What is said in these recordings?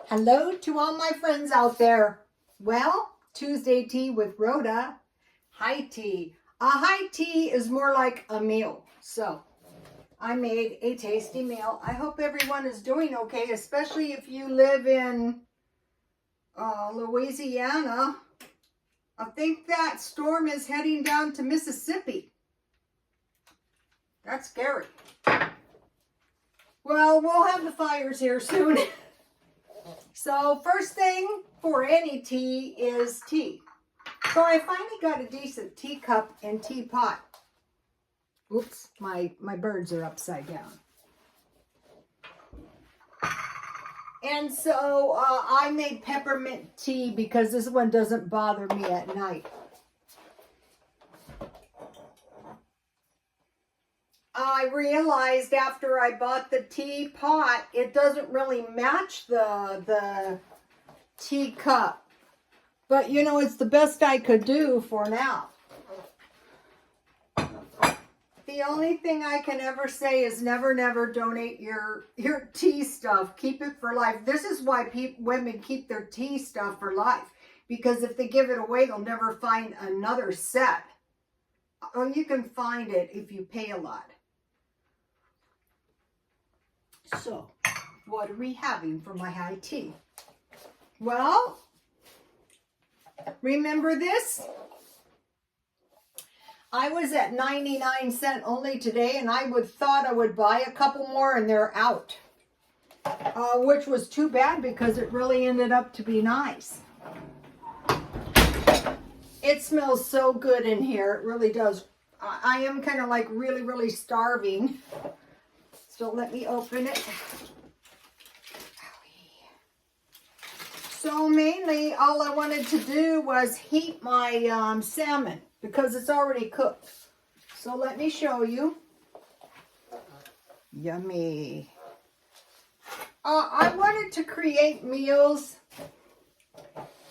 Hello to all my friends out there. Well, Tuesday tea with Rhoda. High tea. A high tea is more like a meal. So I made a tasty meal. I hope everyone is doing okay, especially if you live in Louisiana. I think that storm is heading down to Mississippi. That's scary. Well, we'll have the fires here soon. So first thing for any tea is tea. So I finally got a decent teacup and teapot. Oops, my birds are upside down. And so I made peppermint tea because this one doesn't bother me at night. I realized after I bought the teapot, it doesn't really match the teacup. But you know, it's the best I could do for now. The only thing I can ever say is never donate your tea stuff. Keep it for life. This is why women keep their tea stuff for life. Because if they give it away, they'll never find another set. Or you can find it if you pay a lot. So, what are we having for my high tea? Well, remember this? I was at 99 cents only today, and I thought I would buy a couple more, and they're out. Which was too bad because it really ended up to be nice. It smells so good in here. It really does. I am kind of like really starving. So let me open it. So mainly all I wanted to do was heat my salmon because it's already cooked. So let me show you. Yummy. I wanted to create meals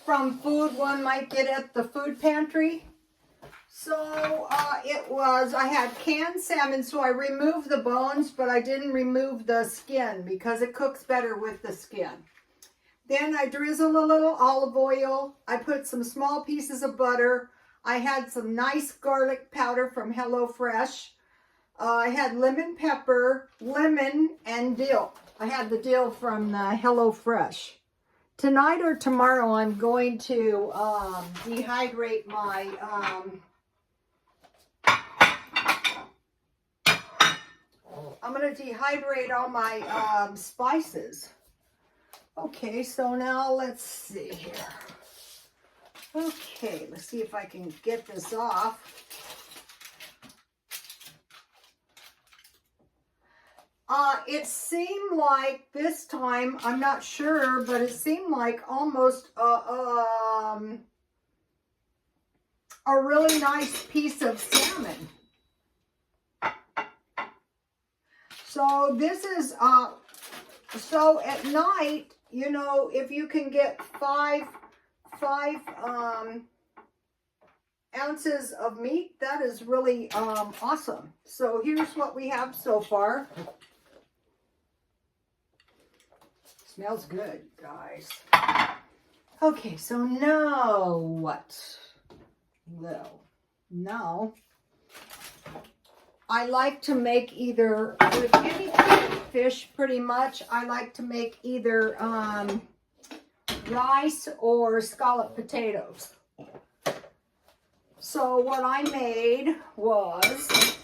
from food one might get at the food pantry. So I had canned salmon, so I removed the bones, but I didn't remove the skin because it cooks better with the skin. Then I drizzle a little olive oil. I put some small pieces of butter. I had some nice garlic powder from HelloFresh. I had lemon pepper, lemon, and dill. I had the dill from the HelloFresh. Tonight or tomorrow, I'm going to dehydrate my... I'm going to dehydrate all my spices. Okay, so now let's see here. Okay, let's see if I can get this off. It seemed like this time, I'm not sure, but it seemed like almost a really nice piece of salmon. So this is, so at night, you know, if you can get five ounces of meat, that is really awesome. So here's what we have so far. Smells good, guys. Okay, so now what? Well, now I like to make either, with any fish pretty much, I like to make either rice or scalloped potatoes. So what I made was,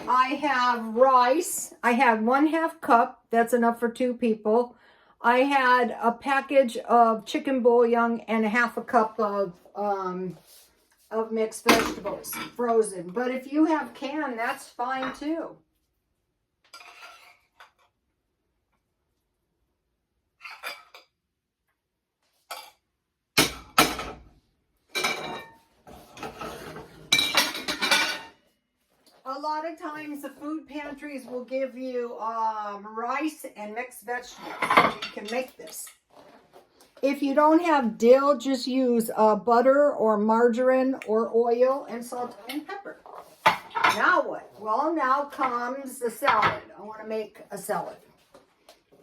I have rice. I had 1/2 cup. That's enough for 2 people. I had a package of chicken bouillon and 1/2 cup of mixed vegetables, frozen. But if you have canned, that's fine too. A lot of times the food pantries will give you rice and mixed vegetables. So you can make this. If you don't have dill, just use butter or margarine or oil and salt and pepper. Now what? Well, now comes the salad. I want to make a salad.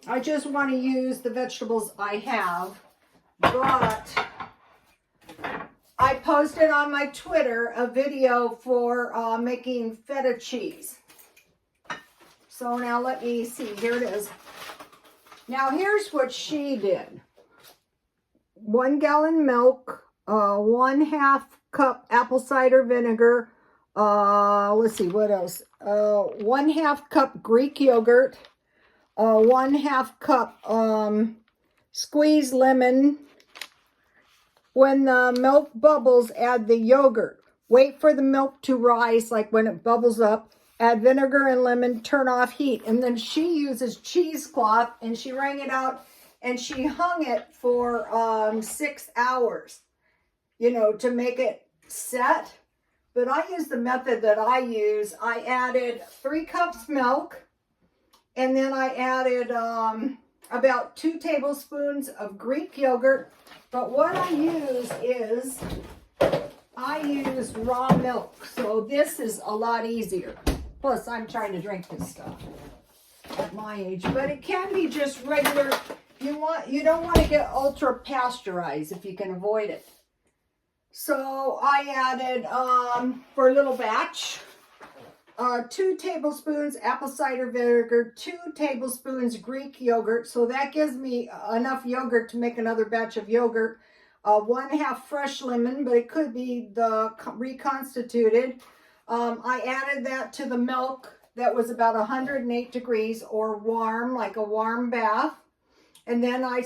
I just want to use the vegetables I have, but I posted on my Twitter a video for making feta cheese. So now let me see, here it is. Now here's what she did. 1 gallon milk, 1/2 cup apple cider vinegar, let's see, what else? 1/2 cup Greek yogurt, 1/2 cup squeezed lemon. When the milk bubbles, add the yogurt. Wait for the milk to rise, like when it bubbles up. Add vinegar and lemon, turn off heat. And then she uses cheesecloth, and she wrung it out, and she hung it for 6 hours, you know, to make it set. But I use the method that I use. I added 3 cups milk, and then I added about 2 tablespoons of Greek yogurt. But what I use is, I use raw milk. So this is a lot easier. Plus, I'm trying to drink this stuff at my age. But it can be just regular. You don't want to get ultra pasteurized if you can avoid it. So I added, for a little batch, 2 tablespoons apple cider vinegar, 2 tablespoons Greek yogurt. So that gives me enough yogurt to make another batch of yogurt. 1/2 fresh lemon, but it could be the reconstituted. I added that to the milk that was about 108 degrees or warm, like a warm bath. And then I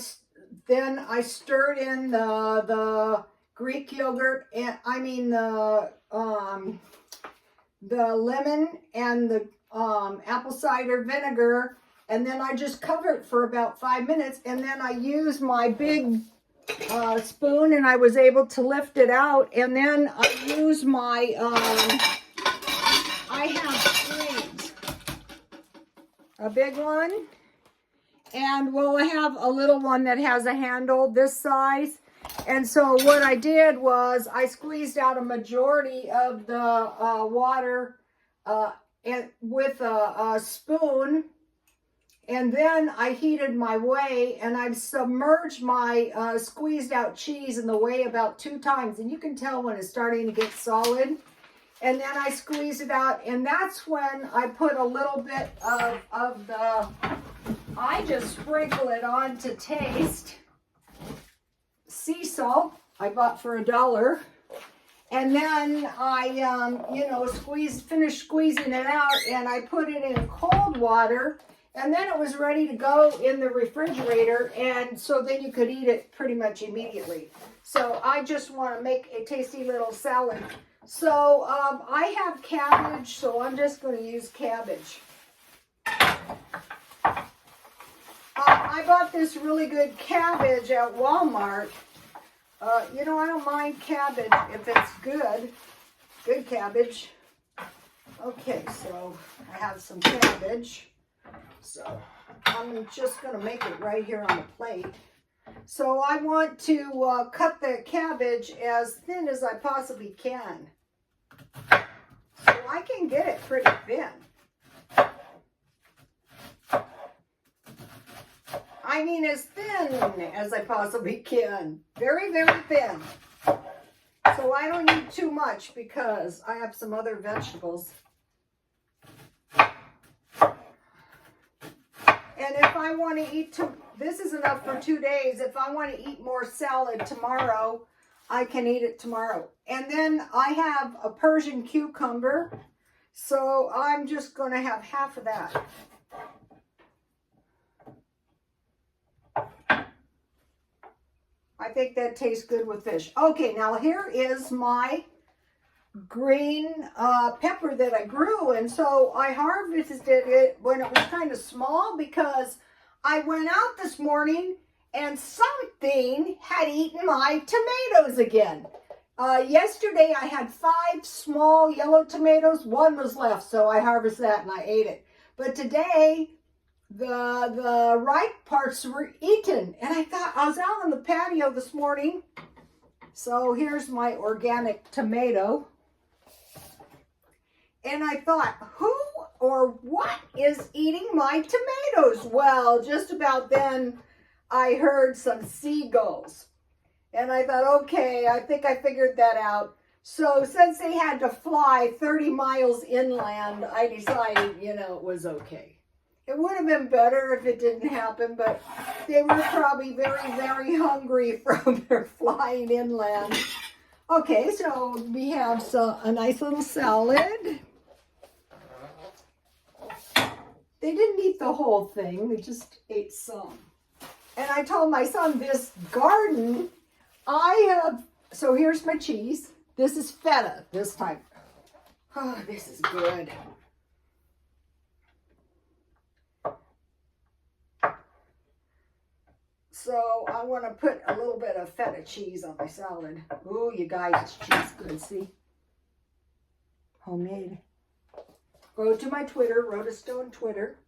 stirred in the Greek yogurt, and the lemon and the apple cider vinegar, and then I just cover it for about 5 minutes, and then I use my big spoon, and I was able to lift it out, and then I use my, I have 3, a big one, and we'll have a little one that has a handle this size. And so what I did was I squeezed out a majority of the water and with a spoon, and then I heated my whey, and I've submerged my squeezed out cheese in the whey about 2 times, and you can tell when it's starting to get solid. And then I squeeze it out, and that's when I put a little bit of the, I just sprinkle it on to taste. Sea salt I bought for $1, and then I finish squeezing it out, and I put it in cold water, and then it was ready to go in the refrigerator, and so then you could eat it pretty much immediately. So I just want to make a tasty little salad. So I have cabbage, so I'm just going to use cabbage. I bought this really good cabbage at Walmart. I don't mind cabbage if it's good cabbage. Okay, so I have some cabbage. So I'm just going to make it right here on the plate. So I want to cut the cabbage as thin as I possibly can. So I can get it pretty thin. I mean, as thin as I possibly can. Very, very thin. So I don't need too much because I have some other vegetables. And if I want to eat, this is enough for 2 days. If I want to eat more salad tomorrow, I can eat it tomorrow. And then I have a Persian cucumber. So I'm just going to have half of that. I think that tastes good with fish. Okay, now here is my green pepper that I grew. And so I harvested it when it was kind of small because I went out this morning and something had eaten my tomatoes again. Yesterday I had 5 small yellow tomatoes. 1 was left, so I harvested that and I ate it. But today the ripe parts were eaten, and I thought, I was out on the patio this morning, so here's my organic tomato, and I thought, who or what is eating my tomatoes? Well, just about then I heard some seagulls. And I thought, okay, I think I figured that out. So since they had to fly 30 miles inland, I decided, you know, it was okay. It would have been better if it didn't happen, but they were probably very, very hungry from their flying inland. Okay, so we have a nice little salad. They didn't eat the whole thing, they just ate some. And I told my son, this garden, so here's my cheese. This is feta this time. Oh, this is good. So I want to put a little bit of feta cheese on my salad. Ooh, you guys, it's cheese good, see? Homemade. Go to my Twitter, Rhoda-Stone Twitter.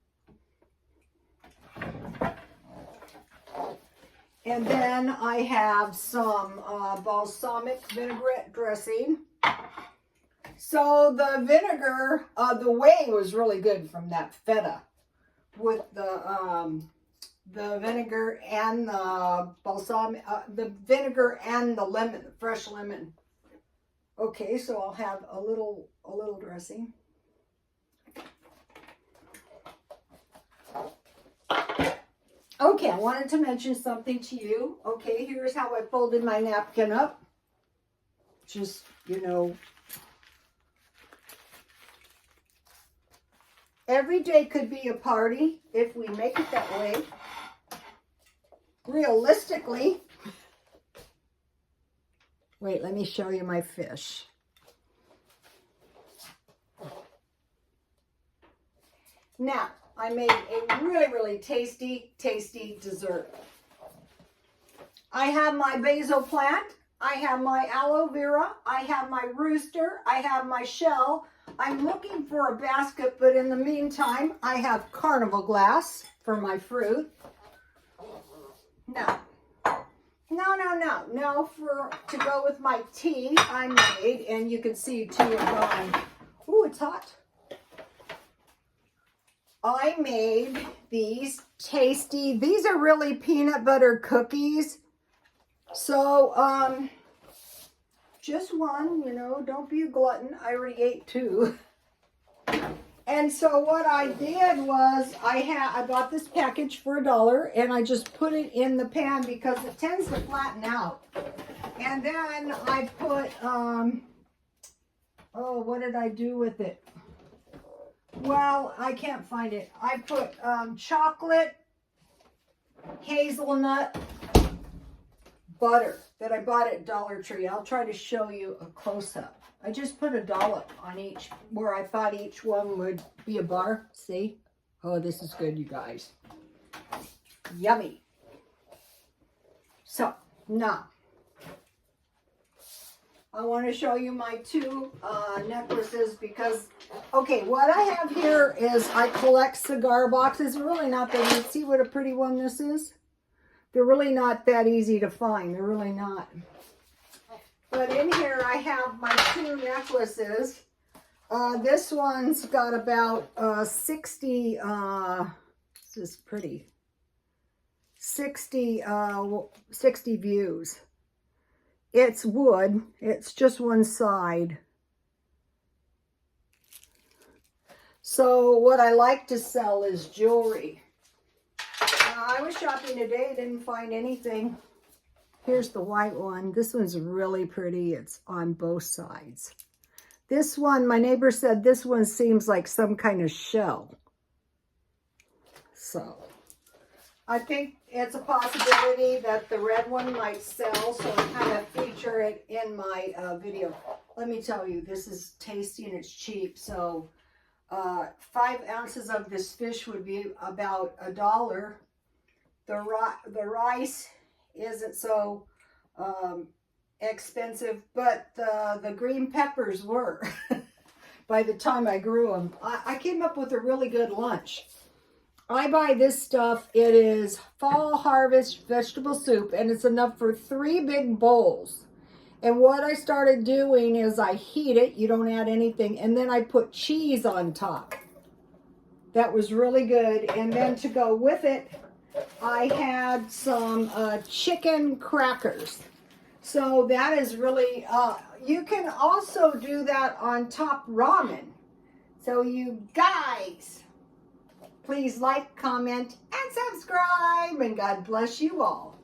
And then I have some balsamic vinaigrette dressing. So the vinegar, the whey was really good from that feta with the vinegar and the balsamic, the vinegar and the lemon, the fresh lemon. Okay, so I'll have a little dressing. Okay, I wanted to mention something to you. Okay, here's how I folded my napkin up. Just, you know, every day could be a party if we make it that way. Realistically, wait, let me show you my fish. Now, I made a really, really tasty, tasty dessert. I have my basil plant. I have my aloe vera. I have my rooster. I have my shell. I'm looking for a basket, but in the meantime, I have carnival glass for my fruit. No, to go with my tea I made, and you can see two are gone. Ooh, it's hot. I made these tasty, these are really peanut butter cookies. So, just one, you know, don't be a glutton. I already ate two. And so what I did was I bought this package for $1 and I just put it in the pan because it tends to flatten out. And then I put, oh, what did I do with it? Well, I can't find it. I put chocolate, hazelnut, butter that I bought at Dollar Tree. I'll try to show you a close-up. I just put a dollop on each where I thought each one would be a bar. See? Oh, this is good, you guys. Yummy. So, now, I want to show you my two necklaces because, okay, what I have here is I collect cigar boxes. They're really not that easy. See what a pretty one this is? They're really not that easy to find. They're really not. But in here I have my two necklaces. This one's got about 60, this is pretty, 60 views. It's wood. It's just one side. So what I like to sell is jewelry. I was shopping today, didn't find anything. Here's the white one. This one's really pretty. It's on both sides. This one, my neighbor said this one seems like some kind of shell. So I think it's a possibility that the red one might sell, so I kind of feature it in my video. Let me tell you, this is tasty and it's cheap. So 5 ounces of this fish would be about $1. The rice isn't so expensive, but the green peppers were by the time I grew them. I came up with a really good lunch. I buy this stuff. It is fall harvest vegetable soup, and it's enough for 3 big bowls. And what I started doing is I heat it. You don't add anything. And then I put cheese on top. That was really good. And then to go with it, I had some chicken crackers. So that is really, you can also do that on top ramen. So you guys, please like, comment, and subscribe, and God bless you all.